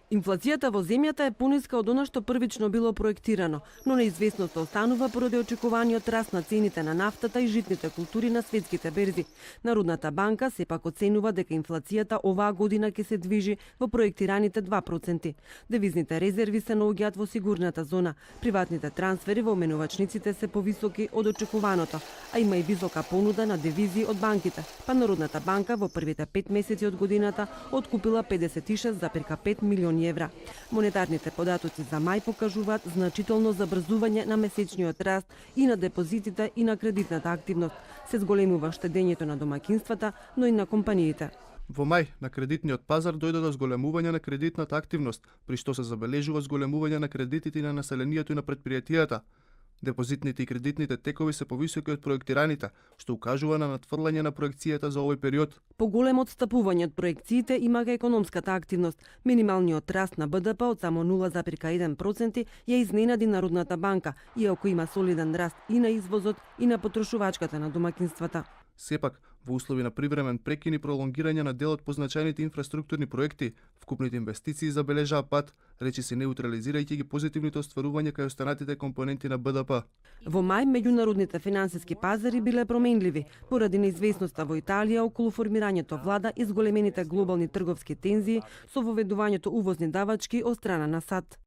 Инфлацијата во земјата е пониска од она што првично било проектирано, но неизвестноста останува поради очекуваниот раст на цените на нафтата и житните култури на светските берзи. Народната банка сепак оценува дека инфлацијата оваа година ќе се движи во проектираните 2%. Девизните резерви се наоѓаат во сигурната зона. Приватните трансфери во менувачниците се повисоки од очекуваното, а има и висока понуда на девизи од банките. Па Народната банка во првите 5 месеци од годината откупила 56,5 милиони евра. Монетарните податоци за мај покажуваат значително забрзување на месечниот раст и на депозитите и на кредитната активност. Се зголемува штедењето на домакинствата, но и на компаниите. Во мај на кредитниот пазар дојде до зголемување на кредитната активност, при што се забележува зголемување на кредитите на населението и на предпријатијата. Депозитните и кредитните текови се повисоки од проектираните, што укажува на надфрлање на проекцијата за овој период. Поголемо отстапување од проекциите има га економската активност. Минималниот раст на БДП од само 0,1% ја изненади Народната банка, иако има солиден раст и на извозот и на потрошувачката на домакинствата. Сепак, во услови на привремен прекин и пролонгирање на дел од позначајните инфраструктурни проекти, вкупните инвестиции забележаа пат, речиси неутрализирајќи ги позитивните остварувања кај останатите компоненти на БДП. Во мај меѓународните финансиски пазари биле променливи поради неизвестноста во Италија околу формирањето влада и зголемените глобални трговски тензии со воведувањето увозни давачки од страна на САД.